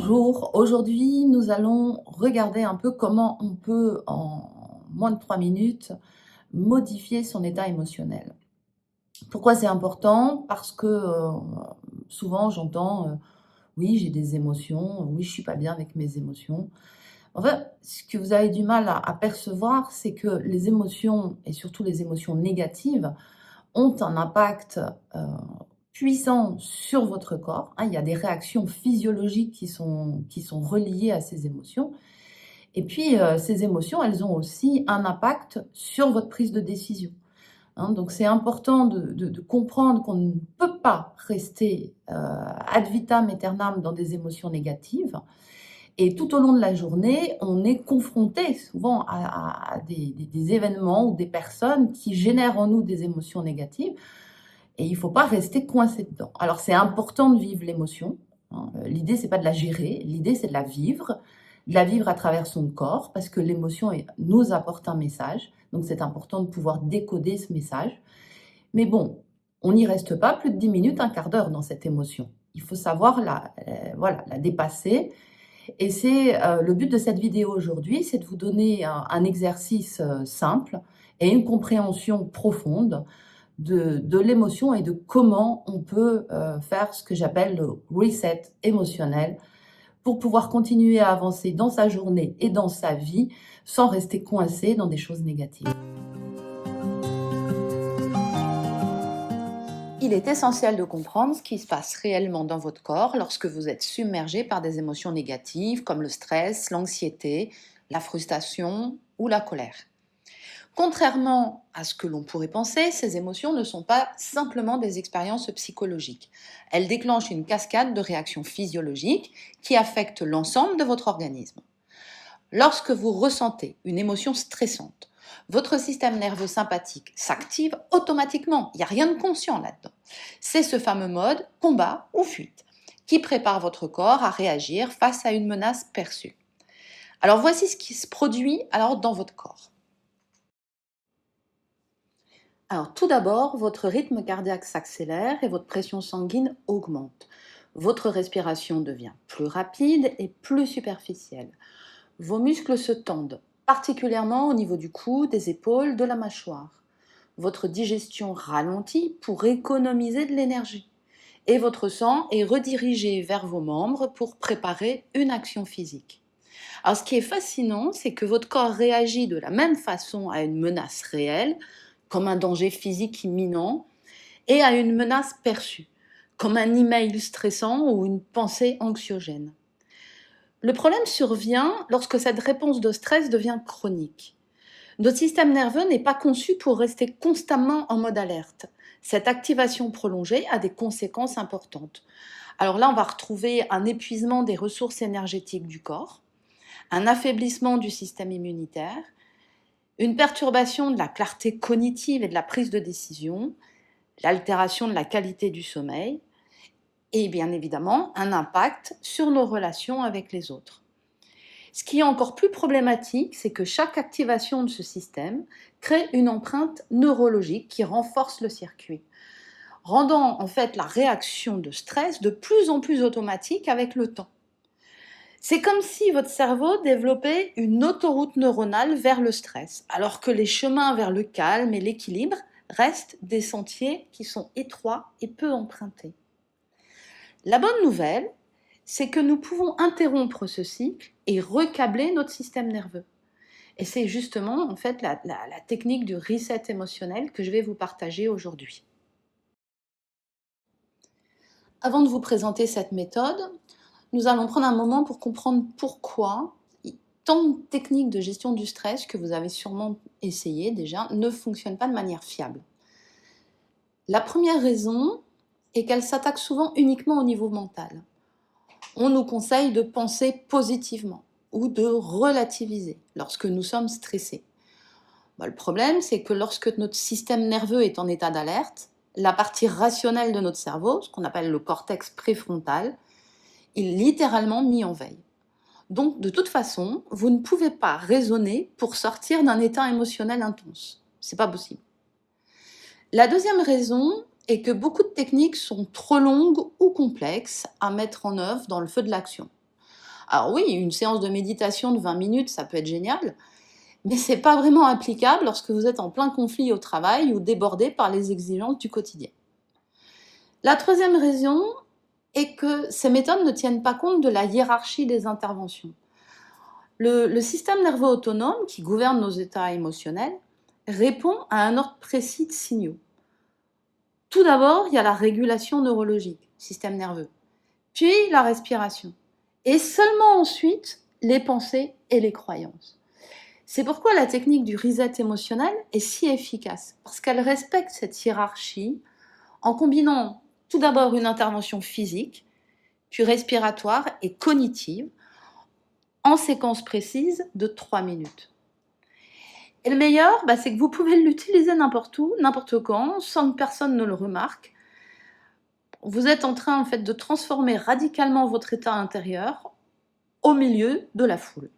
Bonjour, aujourd'hui nous allons regarder un peu comment on peut en moins de 3 minutes modifier son état émotionnel. Pourquoi c'est important? Parce que, souvent j'entends, «Oui, j'ai des émotions, oui, je suis pas bien avec mes émotions». En fait, ce que vous avez du mal à percevoir, c'est que les émotions et surtout les émotions négatives ont un impact, puissant sur votre corps, hein. Il y a des réactions physiologiques qui sont reliées à ces émotions et puis, ces émotions, elles ont aussi un impact sur votre prise de décision, hein. Donc c'est important de comprendre qu'on ne peut pas rester, ad vitam aeternam dans des émotions négatives et tout au long de la journée, on est confronté souvent à des événements ou des personnes qui génèrent en nous des émotions négatives et il ne faut pas rester coincé dedans. Alors c'est important de vivre l'émotion, hein, l'idée c'est pas de la gérer, l'idée c'est de la vivre à travers son corps parce que l'émotion nous apporte un message, donc c'est important de pouvoir décoder ce message. Mais bon, on n'y reste pas plus de 10 minutes, un quart d'heure dans cette émotion. Il faut savoir voilà, la dépasser et c'est, le but de cette vidéo aujourd'hui, c'est de vous donner un exercice, simple et une compréhension profonde de l'émotion et de comment on peut, faire ce que j'appelle le reset émotionnel pour pouvoir continuer à avancer dans sa journée et dans sa vie sans rester coincé dans des choses négatives. Il est essentiel de comprendre ce qui se passe réellement dans votre corps lorsque vous êtes submergé par des émotions négatives comme le stress, l'anxiété, la frustration ou la colère. Contrairement à ce que l'on pourrait penser, ces émotions ne sont pas simplement des expériences psychologiques. Elles déclenchent une cascade de réactions physiologiques qui affectent l'ensemble de votre organisme. Lorsque vous ressentez une émotion stressante, votre système nerveux sympathique s'active automatiquement. Il n'y a rien de conscient là-dedans. C'est ce fameux mode combat ou fuite qui prépare votre corps à réagir face à une menace perçue. Alors voici ce qui se produit alors dans votre corps. Alors tout d'abord, votre rythme cardiaque s'accélère et votre pression sanguine augmente. Votre respiration devient plus rapide et plus superficielle. Vos muscles se tendent, particulièrement au niveau du cou, des épaules, de la mâchoire. Votre digestion ralentit pour économiser de l'énergie. Et votre sang est redirigé vers vos membres pour préparer une action physique. Alors ce qui est fascinant, c'est que votre corps réagit de la même façon à une menace réelle, comme un danger physique imminent, et à une menace perçue, comme un email stressant ou une pensée anxiogène. Le problème survient lorsque cette réponse de stress devient chronique. Notre système nerveux n'est pas conçu pour rester constamment en mode alerte. Cette activation prolongée a des conséquences importantes. Alors là, on va retrouver un épuisement des ressources énergétiques du corps, un affaiblissement du système immunitaire, une perturbation de la clarté cognitive et de la prise de décision, l'altération de la qualité du sommeil et bien évidemment un impact sur nos relations avec les autres. Ce qui est encore plus problématique, c'est que chaque activation de ce système crée une empreinte neurologique qui renforce le circuit, rendant en fait la réaction de stress de plus en plus automatique avec le temps. C'est comme si votre cerveau développait une autoroute neuronale vers le stress, alors que les chemins vers le calme et l'équilibre restent des sentiers qui sont étroits et peu empruntés. La bonne nouvelle, c'est que nous pouvons interrompre ce cycle et recabler notre système nerveux. Et c'est justement en fait la technique du reset émotionnel que je vais vous partager aujourd'hui. Avant de vous présenter cette méthode, nous allons prendre un moment pour comprendre pourquoi tant de techniques de gestion du stress que vous avez sûrement essayé déjà ne fonctionnent pas de manière fiable. La première raison est qu'elles s'attaquent souvent uniquement au niveau mental. On nous conseille de penser positivement ou de relativiser lorsque nous sommes stressés. Le problème, c'est que lorsque notre système nerveux est en état d'alerte, la partie rationnelle de notre cerveau, ce qu'on appelle le cortex préfrontal, est littéralement mis en veille. Donc, de toute façon, vous ne pouvez pas raisonner pour sortir d'un état émotionnel intense. C'est pas possible. La deuxième raison est que beaucoup de techniques sont trop longues ou complexes à mettre en œuvre dans le feu de l'action. Alors oui, une séance de méditation de 20 minutes, ça peut être génial, mais c'est pas vraiment applicable lorsque vous êtes en plein conflit au travail ou débordé par les exigences du quotidien. La troisième raison est que ces méthodes ne tiennent pas compte de la hiérarchie des interventions. Le système nerveux autonome, qui gouverne nos états émotionnels, répond à un ordre précis de signaux. Tout d'abord, il y a la régulation neurologique, système nerveux, puis la respiration, et seulement ensuite les pensées et les croyances. C'est pourquoi la technique du reset émotionnel est si efficace, parce qu'elle respecte cette hiérarchie en combinant tout d'abord une intervention physique, puis respiratoire et cognitive, en séquence précise de 3 minutes. Et le meilleur, c'est que vous pouvez l'utiliser n'importe où, n'importe quand, sans que personne ne le remarque. Vous êtes en train en fait de transformer radicalement votre état intérieur au milieu de la foule.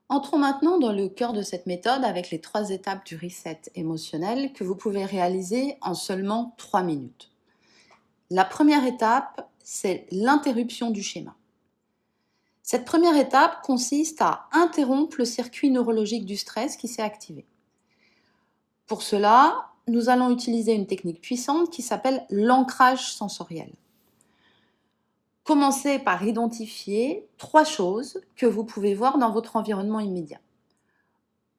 Entrons maintenant dans le cœur de cette méthode avec les 3 étapes du reset émotionnel que vous pouvez réaliser en seulement 3 minutes. La première étape, c'est l'interruption du schéma. Cette première étape consiste à interrompre le circuit neurologique du stress qui s'est activé. Pour cela, nous allons utiliser une technique puissante qui s'appelle l'ancrage sensoriel. Commencez par identifier 3 choses que vous pouvez voir dans votre environnement immédiat.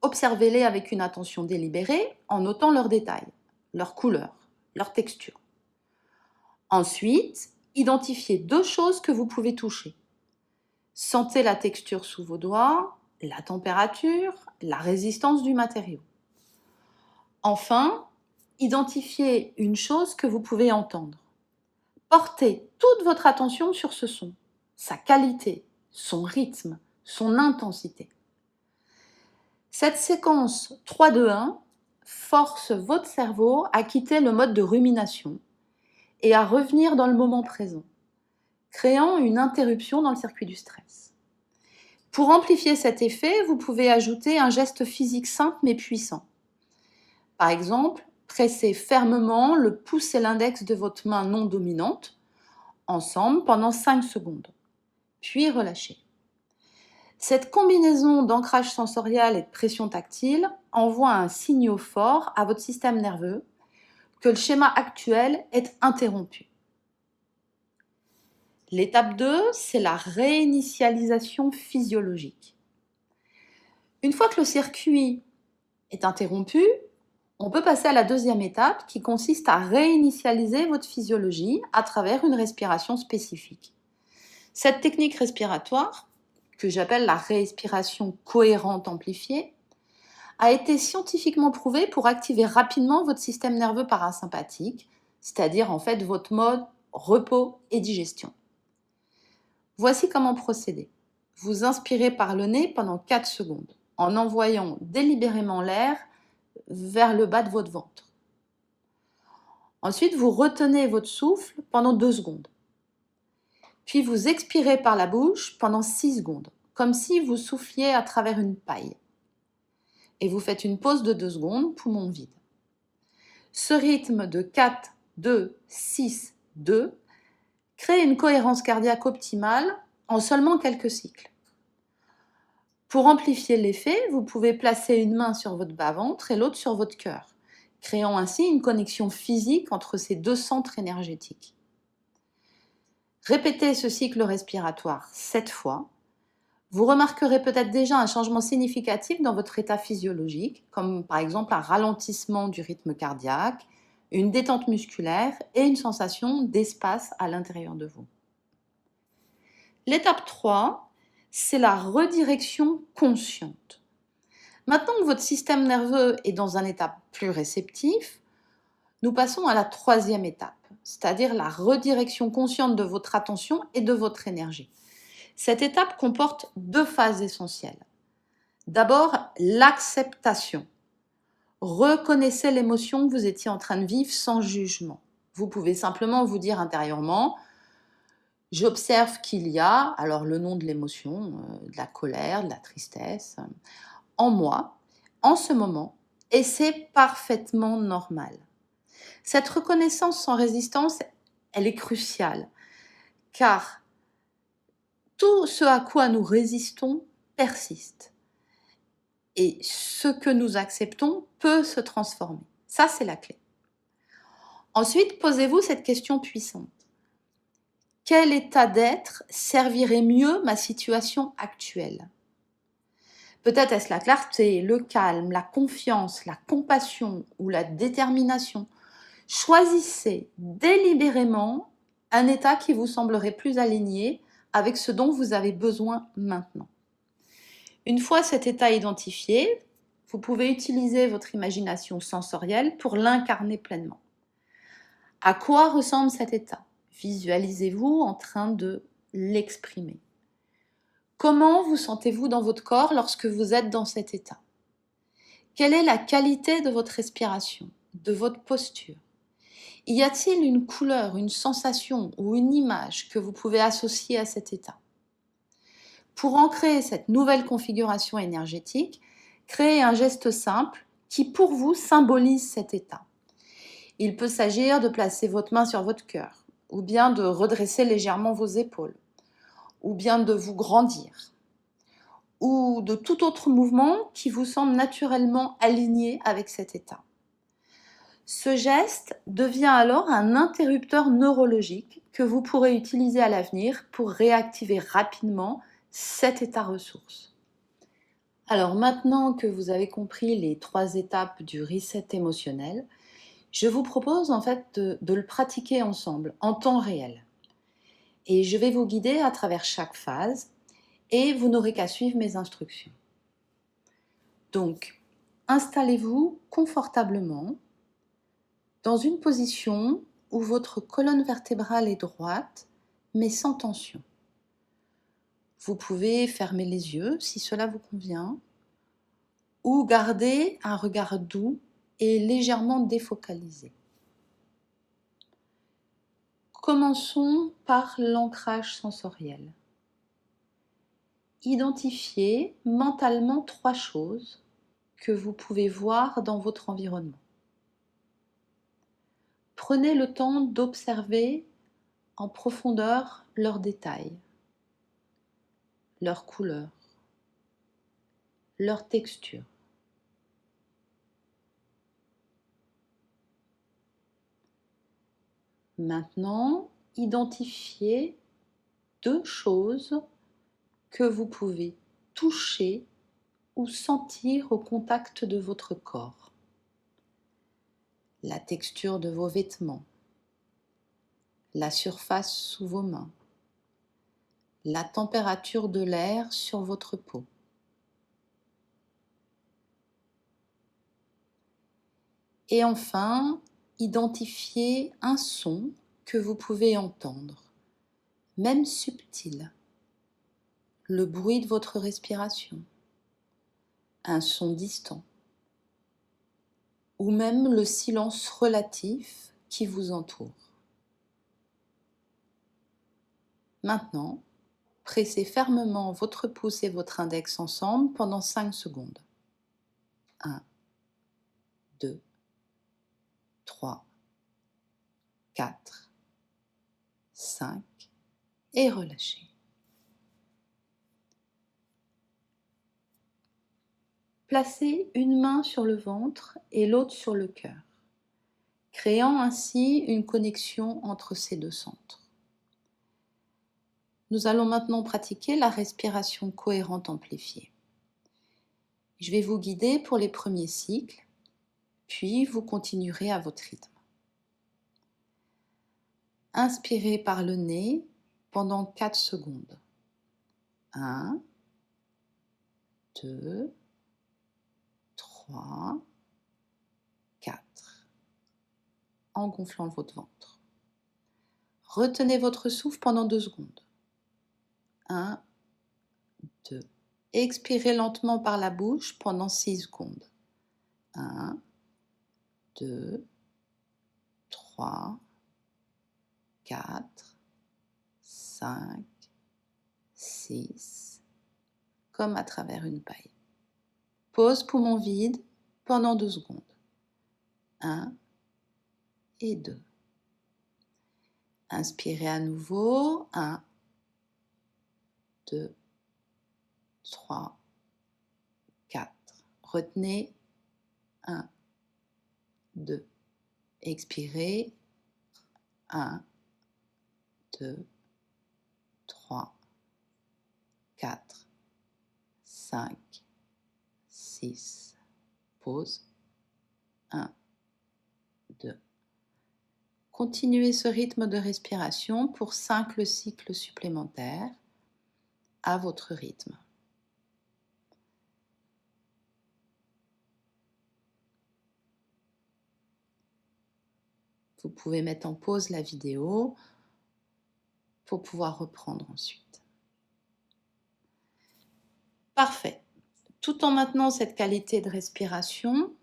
Observez-les avec une attention délibérée en notant leurs détails, leurs couleurs, leurs textures. Ensuite, identifiez 2 choses que vous pouvez toucher. Sentez la texture sous vos doigts, la température, la résistance du matériau. Enfin, identifiez une chose que vous pouvez entendre. Portez toute votre attention sur ce son, sa qualité, son rythme, son intensité. Cette séquence 3-2-1 force votre cerveau à quitter le mode de rumination et à revenir dans le moment présent, créant une interruption dans le circuit du stress. Pour amplifier cet effet, vous pouvez ajouter un geste physique simple mais puissant. Par exemple, pressez fermement le pouce et l'index de votre main non dominante ensemble pendant 5 secondes, puis relâchez. Cette combinaison d'ancrage sensoriel et de pression tactile envoie un signal fort à votre système nerveux que le schéma actuel est interrompu. L'étape 2, c'est la réinitialisation physiologique. Une fois que le circuit est interrompu, on peut passer à la deuxième étape qui consiste à réinitialiser votre physiologie à travers une respiration spécifique. Cette technique respiratoire, que j'appelle la respiration cohérente amplifiée, a été scientifiquement prouvée pour activer rapidement votre système nerveux parasympathique, c'est-à-dire en fait votre mode repos et digestion. Voici comment procéder. Vous inspirez par le nez pendant 4 secondes en envoyant délibérément l'air vers le bas de votre ventre. Ensuite, vous retenez votre souffle pendant 2 secondes. Puis vous expirez par la bouche pendant 6 secondes, comme si vous souffliez à travers une paille. Et vous faites une pause de 2 secondes, poumon vide. Ce rythme de 4, 2, 6, 2 crée une cohérence cardiaque optimale en seulement quelques cycles. Pour amplifier l'effet, vous pouvez placer une main sur votre bas-ventre et l'autre sur votre cœur, créant ainsi une connexion physique entre ces 2 centres énergétiques. Répétez ce cycle respiratoire 7 fois. Vous remarquerez peut-être déjà un changement significatif dans votre état physiologique, comme par exemple un ralentissement du rythme cardiaque, une détente musculaire et une sensation d'espace à l'intérieur de vous. L'étape 3, c'est la redirection consciente. Maintenant que votre système nerveux est dans un état plus réceptif, nous passons à la 3e étape, c'est-à-dire la redirection consciente de votre attention et de votre énergie. Cette étape comporte 2 phases essentielles. D'abord, l'acceptation. Reconnaissez l'émotion que vous étiez en train de vivre sans jugement. Vous pouvez simplement vous dire intérieurement « J'observe qu'il y a, alors le nom de l'émotion, de la colère, de la tristesse, en moi, en ce moment, et c'est parfaitement normal. » Cette reconnaissance sans résistance, elle est cruciale. car tout ce à quoi nous résistons persiste. Et ce que nous acceptons peut se transformer. Ça, c'est la clé. Ensuite, posez-vous cette question puissante. Quel état d'être servirait mieux ma situation actuelle ? Peut-être est-ce la clarté, le calme, la confiance, la compassion ou la détermination. Choisissez délibérément un état qui vous semblerait plus aligné avec ce dont vous avez besoin maintenant. Une fois cet état identifié, vous pouvez utiliser votre imagination sensorielle pour l'incarner pleinement. À quoi ressemble cet état ? Visualisez-vous en train de l'exprimer. Comment vous sentez-vous dans votre corps lorsque vous êtes dans cet état ? Quelle est la qualité de votre respiration, de votre posture ? Y a-t-il une couleur, une sensation ou une image que vous pouvez associer à cet état ? Pour ancrer cette nouvelle configuration énergétique, créez un geste simple qui pour vous symbolise cet état. Il peut s'agir de placer votre main sur votre cœur, ou bien de redresser légèrement vos épaules, ou bien de vous grandir, ou de tout autre mouvement qui vous semble naturellement aligné avec cet état. Ce geste devient alors un interrupteur neurologique que vous pourrez utiliser à l'avenir pour réactiver rapidement cet état ressource. Alors maintenant que vous avez compris les 3 étapes du reset émotionnel, je vous propose en fait de le pratiquer ensemble en temps réel. Et je vais vous guider à travers chaque phase et vous n'aurez qu'à suivre mes instructions. Donc, installez-vous confortablement dans une position où votre colonne vertébrale est droite, mais sans tension. Vous pouvez fermer les yeux si cela vous convient, ou garder un regard doux et légèrement défocalisé. Commençons par l'ancrage sensoriel. Identifiez mentalement 3 choses que vous pouvez voir dans votre environnement. Prenez le temps d'observer en profondeur leurs détails, leurs couleurs, leurs textures. Maintenant, identifiez 2 choses que vous pouvez toucher ou sentir au contact de votre corps. La texture de vos vêtements, la surface sous vos mains, la température de l'air sur votre peau. Et enfin, identifiez un son que vous pouvez entendre, même subtil, le bruit de votre respiration, un son distant, ou même le silence relatif qui vous entoure. Maintenant, pressez fermement votre pouce et votre index ensemble pendant 5 secondes. 1, 2, 3, 4, 5 et relâchez. Placez une main sur le ventre et l'autre sur le cœur, créant ainsi une connexion entre ces 2 centres. Nous allons maintenant pratiquer la respiration cohérente amplifiée. Je vais vous guider pour les premiers cycles, puis vous continuerez à votre rythme. Inspirez par le nez pendant 4 secondes. 1, 2, 3, 4. En gonflant votre ventre. Retenez votre souffle pendant 2 secondes. 1, 2. Expirez lentement par la bouche pendant 6 secondes. 1, 2, 3, 4, 5, 6, comme à travers une paille. Pause poumon vide pendant 2 secondes. 1 et 2. Inspirez à nouveau. 1, 2, 3, 4. Retenez. 1, 2. Expirez. 1, 2, 3, 4, 5, 6. Pause. 1, 2. Continuez ce rythme de respiration pour 5 cycles supplémentaires à votre rythme. Vous pouvez mettre en pause la vidéo pour pouvoir reprendre ensuite. Parfait. Tout en maintenant cette qualité de respiration,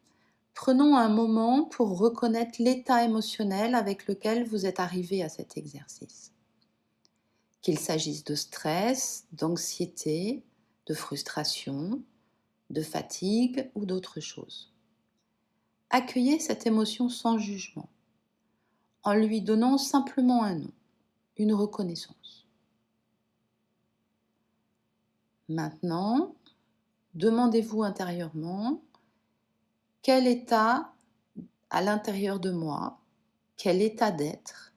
prenons un moment pour reconnaître l'état émotionnel avec lequel vous êtes arrivé à cet exercice. Qu'il s'agisse de stress, d'anxiété, de frustration, de fatigue ou d'autre chose. Accueillez cette émotion sans jugement, en lui donnant simplement un nom, une reconnaissance. Maintenant, demandez-vous intérieurement quel état à l'intérieur de moi, quel état d'être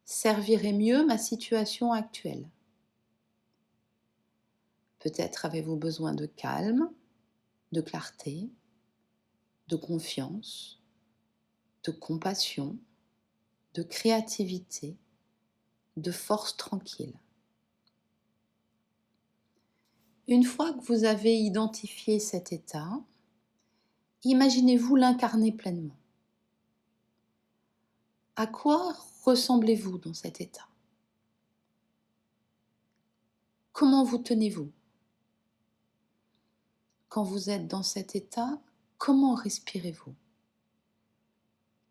servirait mieux ma situation actuelle. Peut-être avez-vous besoin de calme, de clarté, de confiance, de compassion, de créativité, de force tranquille. Une fois que vous avez identifié cet état, imaginez-vous l'incarner pleinement. À quoi ressemblez-vous dans cet état? Comment vous tenez-vous? Quand vous êtes dans cet état, comment respirez-vous?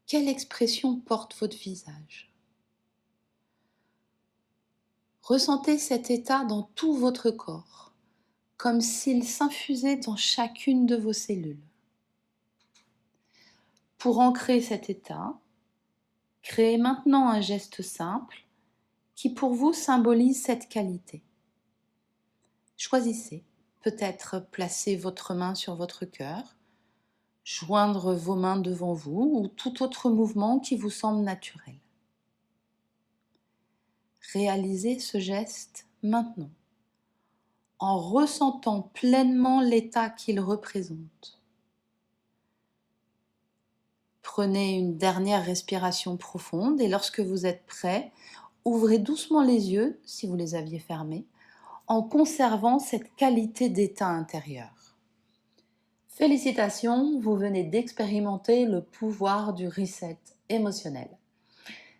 Quelle expression porte votre visage? Ressentez cet état dans tout votre corps, comme s'il s'infusait dans chacune de vos cellules. Pour ancrer cet état, créez maintenant un geste simple qui pour vous symbolise cette qualité. Choisissez, peut-être placer votre main sur votre cœur, joindre vos mains devant vous ou tout autre mouvement qui vous semble naturel. Réalisez ce geste maintenant, en ressentant pleinement l'état qu'il représente. Prenez une dernière respiration profonde et lorsque vous êtes prêt, ouvrez doucement les yeux, si vous les aviez fermés, en conservant cette qualité d'état intérieur. Félicitations, vous venez d'expérimenter le pouvoir du reset émotionnel.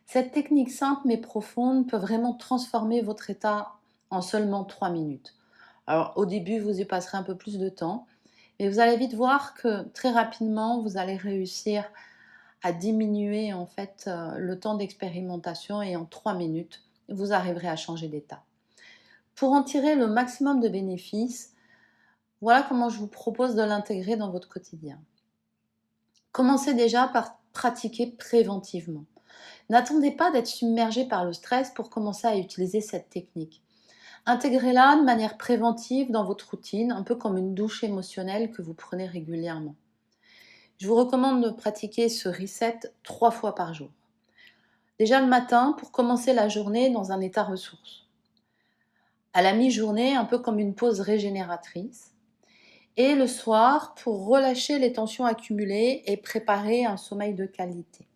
Cette technique simple mais profonde peut vraiment transformer votre état en seulement 3 minutes. Alors au début, vous y passerez un peu plus de temps, mais vous allez vite voir que très rapidement, vous allez réussir à diminuer en fait le temps d'expérimentation et en 3 minutes, vous arriverez à changer d'état. Pour en tirer le maximum de bénéfices, voilà comment je vous propose de l'intégrer dans votre quotidien. Commencez déjà par pratiquer préventivement. N'attendez pas d'être submergé par le stress pour commencer à utiliser cette technique. Intégrez-la de manière préventive dans votre routine, un peu comme une douche émotionnelle que vous prenez régulièrement. Je vous recommande de pratiquer ce reset 3 fois par jour. Déjà le matin pour commencer la journée dans un état ressource. À la mi-journée, un peu comme une pause régénératrice. Et le soir pour relâcher les tensions accumulées et préparer un sommeil de qualité.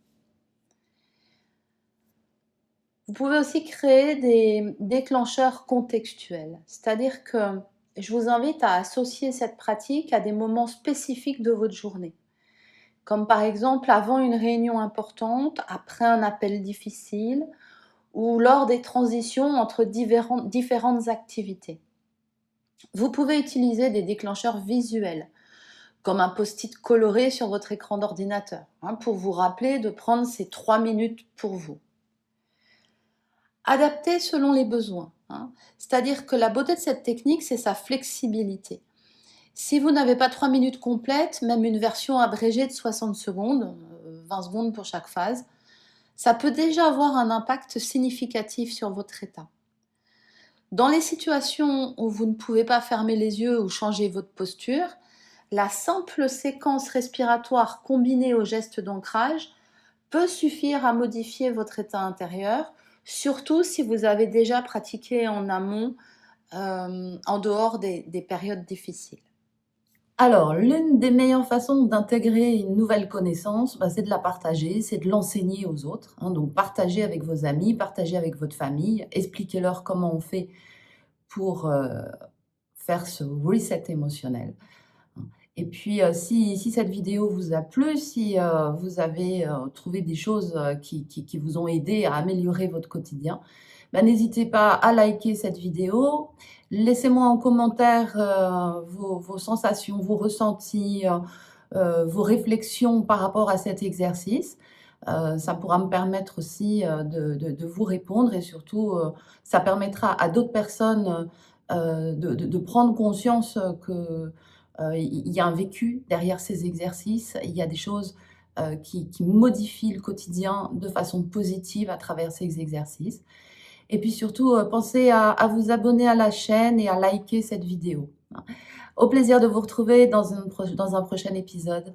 Vous pouvez aussi créer des déclencheurs contextuels, c'est-à-dire que je vous invite à associer cette pratique à des moments spécifiques de votre journée, comme par exemple avant une réunion importante, après un appel difficile ou lors des transitions entre différentes activités. Vous pouvez utiliser des déclencheurs visuels, comme un post-it coloré sur votre écran d'ordinateur, pour vous rappeler de prendre ces 3 minutes pour vous. Adaptez selon les besoins, c'est-à-dire que la beauté de cette technique, c'est sa flexibilité. Si vous n'avez pas 3 minutes complètes, même une version abrégée de 60 secondes, 20 secondes pour chaque phase, Ça peut déjà avoir un impact significatif sur votre état. Dans les situations où vous ne pouvez pas fermer les yeux ou changer votre posture, la simple séquence respiratoire combinée au geste d'ancrage peut suffire à modifier votre état intérieur, surtout si vous avez déjà pratiqué en amont, en dehors des périodes difficiles. Alors, l'une des meilleures façons d'intégrer une nouvelle connaissance, c'est de la partager, c'est de l'enseigner aux autres, hein. Donc, partagez avec vos amis, partagez avec votre famille, expliquez-leur comment on fait pour faire ce reset émotionnel. Et puis, si cette vidéo vous a plu, si vous avez trouvé des choses qui vous ont aidé à améliorer votre quotidien, n'hésitez pas à liker cette vidéo. Laissez-moi en commentaire vos sensations, vos ressentis, vos réflexions par rapport à cet exercice. Ça pourra me permettre aussi de vous répondre et surtout, ça permettra à d'autres personnes de prendre conscience que il y a un vécu derrière ces exercices. Il y a des choses qui modifient le quotidien de façon positive à travers ces exercices. Et puis surtout, pensez à vous abonner à la chaîne et à liker cette vidéo. Au plaisir de vous retrouver dans un prochain épisode.